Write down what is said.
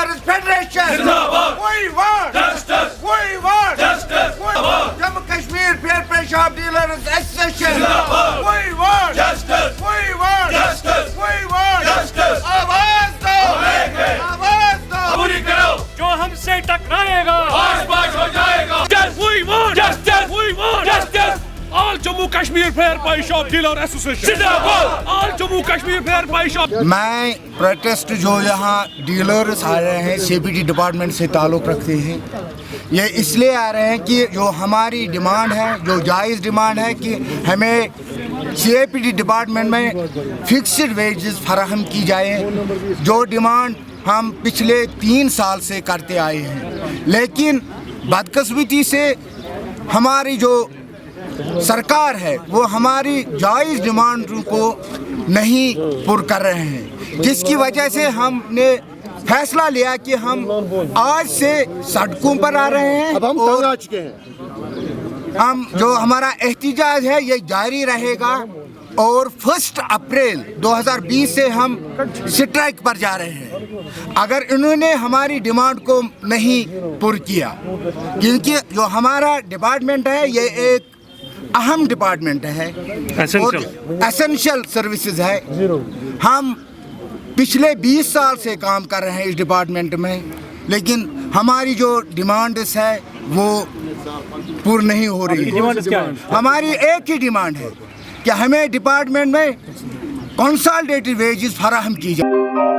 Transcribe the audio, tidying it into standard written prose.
Dealers Federation. Zindabad. We want Justice. We want Justice. Jammu Kashmir Fair Pay Shop Dealers Association. Zindabad. We want Justice. We want Justice. We want Justice. आवाज दो आवाज़ आवाज दो पूरी करो जो हमसे टकराएगा आज बात हो जाएगा We want Justice. We want Justice. All Jammu Kashmir Fair Pay Shop Dealer Association. Zindabad. All Jammu Kashmir Fair Pay Shop. मैं प्रोटेस्ट जो यहाँ डीलर्स आ रहे हैं सीपीटी डिपार्टमेंट से ताल्लुक़ रखते हैं, ये इसलिए आ रहे हैं कि जो हमारी डिमांड है, जो जायज़ डिमांड है कि हमें सीपीटी डिपार्टमेंट में फिक्स्ड वेजेस फराहम की जाए, जो डिमांड हम पिछले 3 साल से करते आए हैं। लेकिन बदकिस्मती से हमारी जो सरकार है वो हमारी जायज़ डिमांडों को नहीं पूरा कर रहे हैं, जिसकी वजह से हमने फैसला लिया कि हम आज से सड़कों पर आ रहे हैं। अब हम और आ चुके हैं। हम जो हमारा एहतिजाज है ये जारी रहेगा और 1 अप्रैल 2020 से हम स्ट्राइक पर जा रहे हैं अगर इन्होंने हमारी डिमांड को नहीं पूरा किया, क्योंकि जो हमारा डिपार्टमेंट है ये एक अहम डिपार्टमेंट है और एसेंशियल सर्विसेज है। हम पिछले 20 साल से काम कर रहे हैं इस डिपार्टमेंट में, लेकिन हमारी जो डिमांड्स है वो पूरी नहीं हो रही है। हमारी एक ही डिमांड है कि हमें डिपार्टमेंट में कंसोलिडेटेड वेजेस फराहम की जाए।